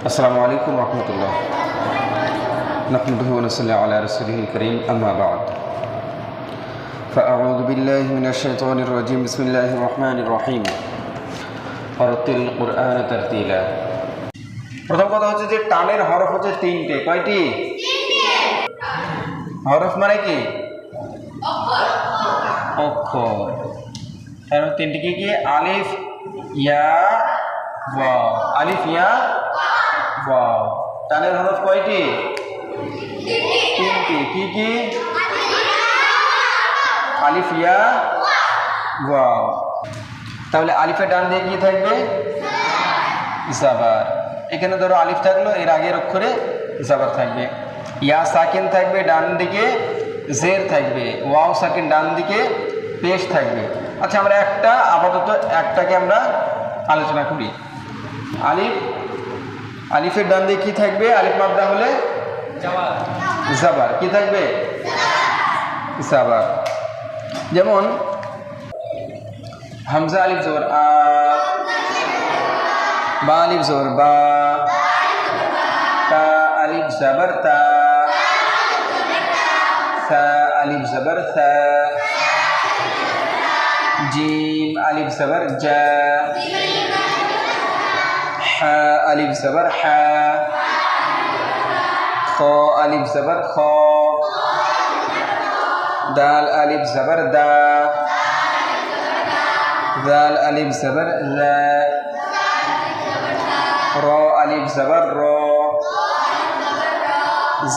আসসালামু আলাইকুম রহমতুল্লাহ। নাহমাদুহু ওয়া নুসাল্লি আলা রাসূলিহিল কারীম, আম্মা বা'দ। ফাআউযু বিল্লাহি মিনাশ শাইতানির রাজীম। বিসমিল্লাহির রহমানির রহিম। ওয়ারাতিল কুরআনা তারতিলা। প্রথম কথা হচ্ছে যে টানের হরফ হচ্ছে তিনটে। কয়টি? হরফ মানে কি? অক্ষর। তার তিনটি কি কি? আলিফ, ইয়া, ওয়াও। আলিফ, ইয়া, ওয়াও। টানের হরফ কয়টি? তিনটি। কি কি? আলিফ, ইয়া, ওয়াও। তাহলে আলিফের ডান দিকে কি থাকবে? জাবার। এখানে ধরো আলিফ থাকলো, এর আগের অক্ষরে জাবার থাকবে। ইয়া সাকিন থাকবে ডান দিকে, জের থাকবে। ওয়াও সাকিন ডান দিকে, পেশ থাকবে। আচ্ছা, আমরা আপাতত একটাকে আমরা আলোচনা করি। আলিফের ডান দিকে কি থাকবে? আলিফ মাদ্দা হলে জাবার। কি থাকবে? জাবার। যেমন হামজা আলিফ জবর আ, বা আলিফ জবর বা, তা আলিফ জবর তা, সা আলিফ জবর সা, জিম আলিফ জবর জা, হা আলিফ জবর হা, খ আলিফ জবর খ, দাল আলিফ জবর দা, দাল আলিফ জবর লা, র আলিফ জবর র,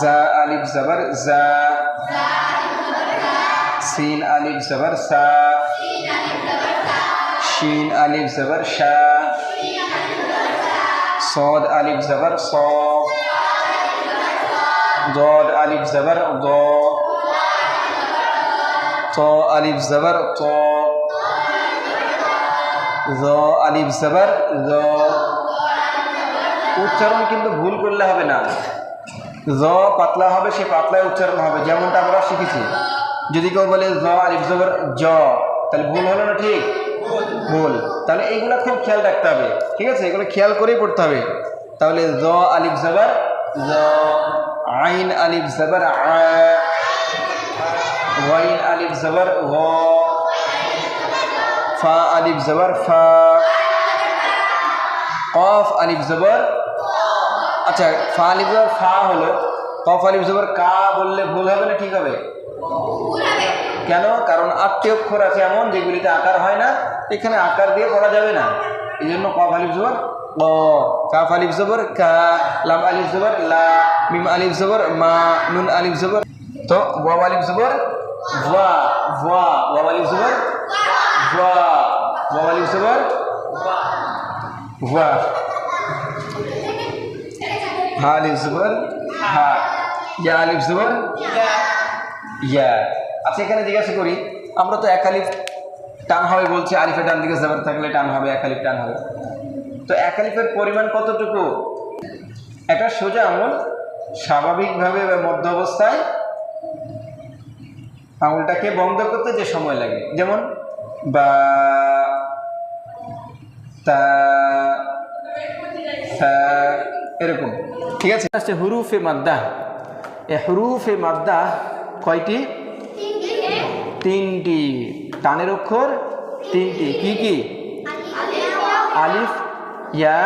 জা আলিফ জবর জা, সিন আলিফ জবর সা, শিন আলিফ জবর শা, صاد আলিফ জবর স, ضاد আলিফ জবর দ, ত আলিফ জবর ত, য আলিফ জবর য। উচ্চারণ কিন্তু ভুল করলে হবে না। য পাতলা হবে, সে পাতলায় উচ্চারণ হবে, যেমনটা আমরা শিখেছি। যদি কেউ বলে য আলিফ জবর জ, তাহলে ভুল হলো না? ঠিক ভুল। তাহলে এইগুলো খুব খেয়াল রাখতে হবে, ঠিক আছে? এগুলো খেয়াল করেই পড়তে হবে। তাহলে য আলিফ জবর জ, আইন আলিফ জবর আ, ওয়াইন আলিফ জবর গ, ফা আলিফ জবর ফা, কফ আলিফ জবর। আচ্ছা, ফা আলিফ জবর ফা হলো, কফ আলিফ জবর কা বললে ভুল হবে না? ঠিক হবে। কেন? কারণ 8টি অক্ষর আছে এমন যেগুলিতে আকার হয় না, এখানে আকার দিয়ে পড়া যাবে না। এই জন্য কফ আলিফ জবর ক, কাফ আলিফ জবর কা, লাম আলিফ জবর লা, মিম আলিফ জবর মা, নুন আলিফ জবর। তো ওয়াও আলিফ জবর ওয়া, ওয়া, ওয়াও আলিফ জবর ওয়া, ওয়াও আলিফ জবর ওয়া, হা আলিফ জবর হা, ইয়া আলিফ জবর ইয়া। আচ্ছা, এখানে জিজ্ঞাসা করি, আমরা তো এক আলিফ টান হবে বলছি, আলিফের ডান দিকে জবর থাকলে টান হবে, এক আলিফ টান হবে। তো এক আলিফের পরিমাণ কতটুকু? একটা সোজা আঙুল স্বাভাবিকভাবে মধ্য অবস্থায় আঙুলটাকে বন্ধ করতে যে সময় লাগে, যেমন বা, তা, সা, এরকম, ঠিক আছে? আচ্ছা, হুরুফে মাদ্দা। এ হুরুফে মাদ্দা কয়টি? তিনটি। টানের অক্ষর তিনটি। কি কি? আলিফ, ইয়া,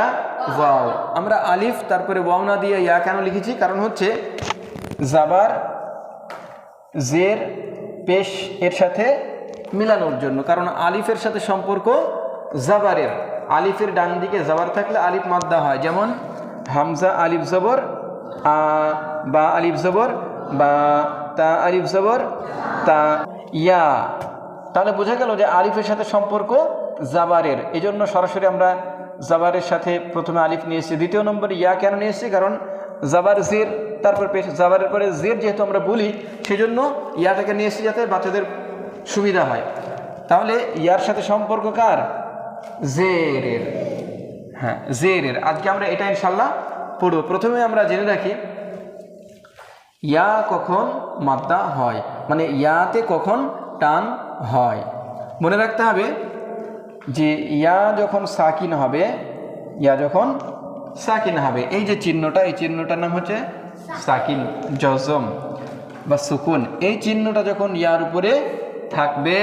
ওয়াও। আমরা আলিফ তারপরে ওয়াও না দিয়ে ইয়া কেন লিখেছি? কারণ হচ্ছে জাবার, জের, পেশ এর সাথে মিলানোর জন্য। কারণ আলিফের সাথে সম্পর্ক জাবারের। আলিফের ডান দিকে জাবার থাকলে আলিফ মাদ্দা হয়। যেমন হামজা আলিফ জবর আ, বা আলিফ জবর বা, তা আলিফ জবর তা, ইয়া। তাহলে বোঝা গেল যে আলিফের সাথে সম্পর্ক জাবারের। এই জন্য সরাসরি আমরা জাবারের সাথে প্রথমে আলিফ নিয়ে এসেছি। দ্বিতীয় নম্বরে ইয়া কেন নিয়ে এসেছি? কারণ জাবার জের, তারপর পেশ, জাবারের পরে জের যেহেতু আমরা বলি, সেজন্য ইয়াটাকে নিয়ে এসেছি যাতে বাচ্চাদের সুবিধা হয়। তাহলে ইয়ার সাথে সম্পর্ক কার? জেরের। হ্যাঁ, জেরের। আজকে আমরা এটা ইনশাল্লাহ পড়ব। প্রথমে আমরা জেনে রাখি ইয়া কখন মাদ্দা হয়, মানে ইয়াতে কখন টান হয়। মনে রাখতে হবে যে ইয়া যখন সাকিন হবে, ইয়া যখন সাকিন হবে। এই যে চিহ্নটা, এই চিহ্নটার নাম হচ্ছে সাকিন, জজম বা সুকুন। এই চিহ্নটা যখন ইয়ার উপরে থাকবে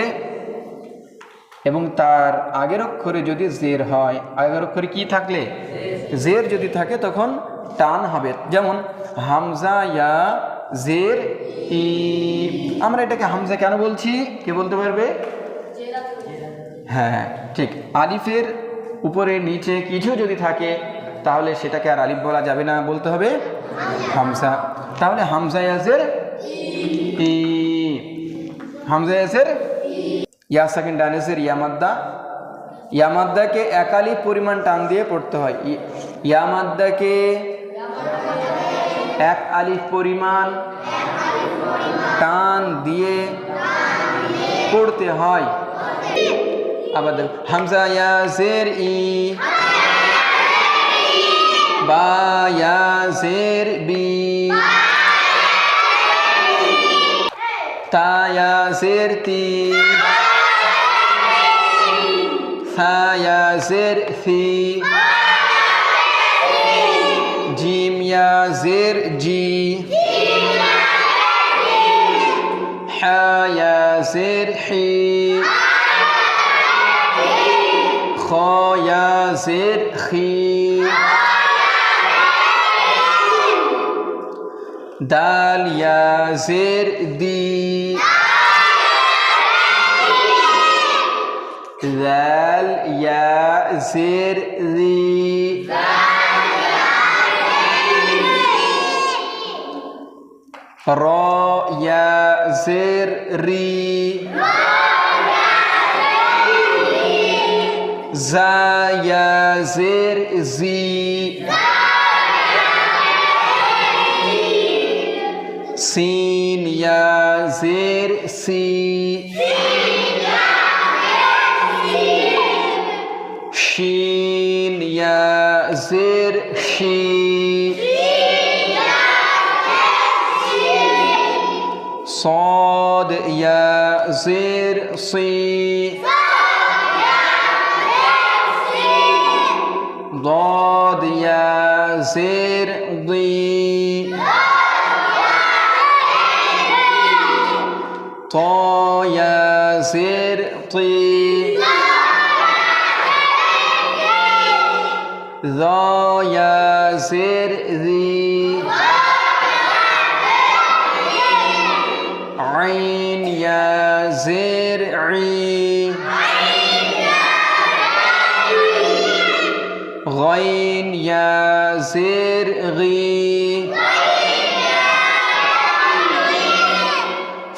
এবং তার আগের অক্ষরে যদি জের হয়, আগের অক্ষরে কি থাকলে জের যদি থাকে তখন টান হবে। যেমন হামজা ইয়া জের ই, আমরা এটাকে হামজা কেন বলছি, কে বলতে পারবে? হ্যাঁ ঠিক, আলিফের উপরে নিচে কিছু যদি থাকে তাহলে সেটাকে আর আলিফ বলা যাবে না, বলতে হবে হামজা। তাহলে হামজা ইয়াজের ই, হামজা ইয়াজের ইয়া সাকিন ডানেসের ইয়ামাদ্দা, ইয়ামাদ্দাকে এক আলিফ পরিমাণ টান দিয়ে পড়তে হয়। ইয়ামাদ্দাকে এক আলিফ পরিমাণ টান দিয়ে পড়তে হয়। আবার দেখো হামজা ইয়াজের ই, বা ইয়াজের বি, তা ইয়াজের তি, থা ইয়াজের থি, জিম ইয়াজের জি, হা ইয়াজের হি, খ ইয়াজের খি, দাল ইয়াজের দি, দাল ইয়াজের রি, র ইয়াজের রি, জা ইয়াজের জি, সিন ইয়াজের সি, শিন ইয়াজের শি, صاد ইয়াজের সি, ضاد ইয়াজের ضي, ط ইয়াজের طي، ذا ইয়াজের ذي، عين ইয়াজের عي، غين ইয়াজের غي،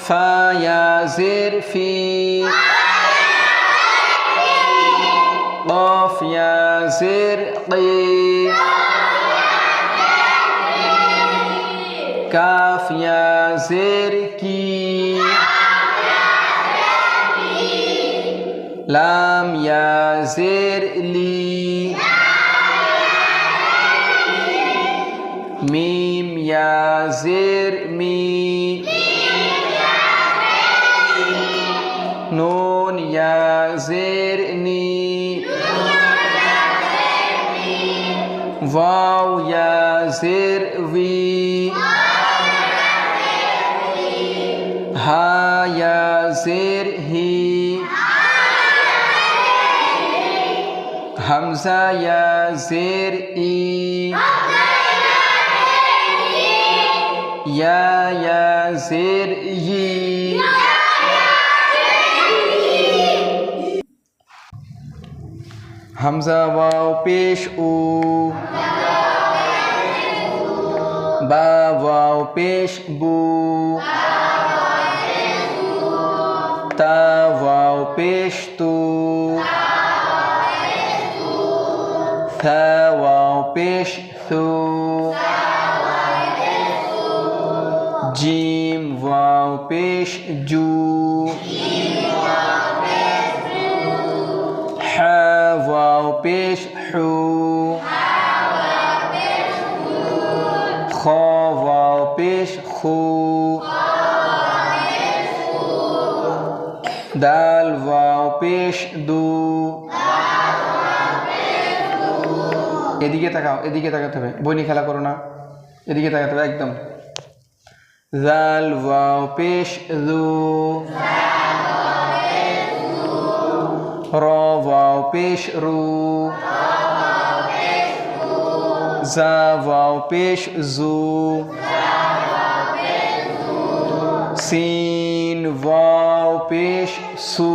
فا ইয়াজের في، قاف ইয়াজের قي، কাফ ইয়াজের কি, লাম ইয়াজের লি, মিম ইয়াজের মি, নুন ইয়াজের নি, ওয়াও ইয়াজের ভি, হা ইয়াজের হি, হামজা ইয়াজের ই, ইয়া ইয়াজের ই, হামজা ওয়াও পেশ উ, বা ওয়াও পেশ বু, তা ওয়াও পেশ তু, থা ওয়াও পেশ থু, জিম ওয়াও পেশ জু, হা ওয়াও পেশ হু, খ ওয়াও পেশ খু, দাল ওয়াও পেশ দু, এদিকে তাকাও, এদিকে তাকাতে হবে, বই নিয়ে খেলা করো না, এদিকে তাকাতে হবে একদম। জাল ওয়াও পেশ জু, র ওয়াও পেশ রু, জা ওয়াও পেশ জু, সিন ওয়াও পেশ সু,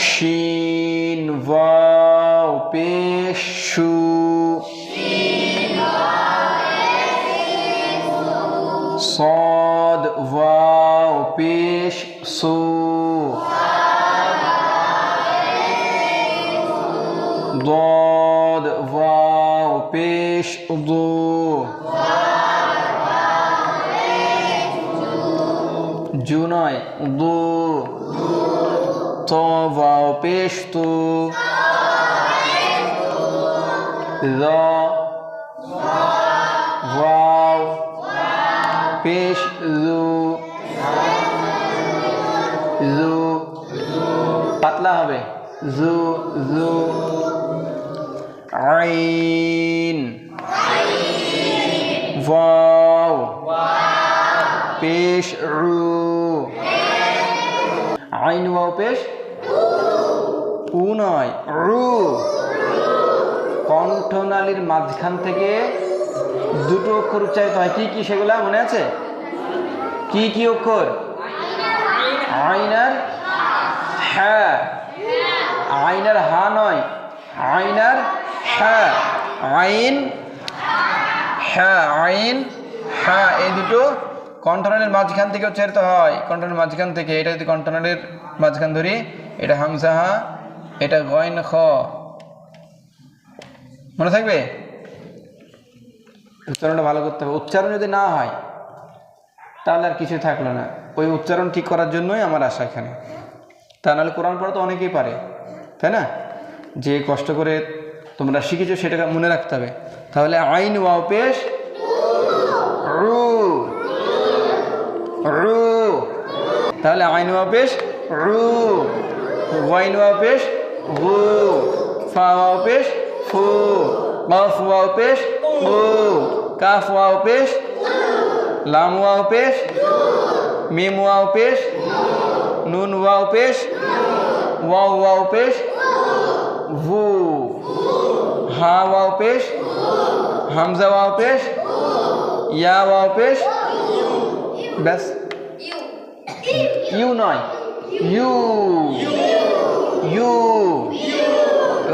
শিন ওয়াও পেশ শু, صاد واو পেশ সু, ضاد واو পেশ দু, জু নয় দু, ত ওয়াও পেশ তু, য ওয়াও পেশ জু, জু পাতলা হবে জু জু, আইন ওয়াও পেশ রু, আইন ওয়াও পেশ উ নয় রু। কণ্ঠনালীর মাঝখান থেকে দুটো অক্ষর উচ্চারিত হয়, কি কি সেগুলা মনে আছে? কি কি অক্ষর? আইন আর হ্যাঁ, আইন আর হা নয়, আইন আর হ্যাঁ, আইন হ্যাঁ, আইন হ্যাঁ, এই দুটো কণ্ঠনালীর মাঝখান থেকে উচ্চারিত হয়, কণ্ঠনালীর মাঝখান থেকে। এটা যদি কণ্ঠনালীর মাঝখান ধরি, এটা হামজা হা, এটা গয়ন খ, মনে থাকবে? উচ্চারণটা ভালো করতে হবে। উচ্চারণ যদি না হয় তাহলে আর কিছু থাকলো না। ওই উচ্চারণ ঠিক করার জন্যই আমার আশা এখানে। তা নাহলে কোরআন পড়া তো অনেকেই পারে, তাই না? যে কষ্ট করে তোমরা শিখেছো সেটাকে মনে রাখতে হবে। তাহলে আইন ওয়াও পেশ রু, রু, তাহলে আইন ওয়াও পেশ রু, ওয়াইন ওয়াও পেশ গু, ফা ওয়াও পেশ ফু, কাফ ওয়াও পেশ গু, কাফ ওয়াও পেশ, লাম ওয়াও পেশ, মিম ওয়াও পেশ, নুন ওয়াও পেশ, ওয়াও ওয়াও পেশ ভু, হা ওয়াও পেশ, হামজা ওয়াও পেশ, ইয়া ওয়াও পেশ, ব্যাস। ইউ নয়, ইউ, ইউ,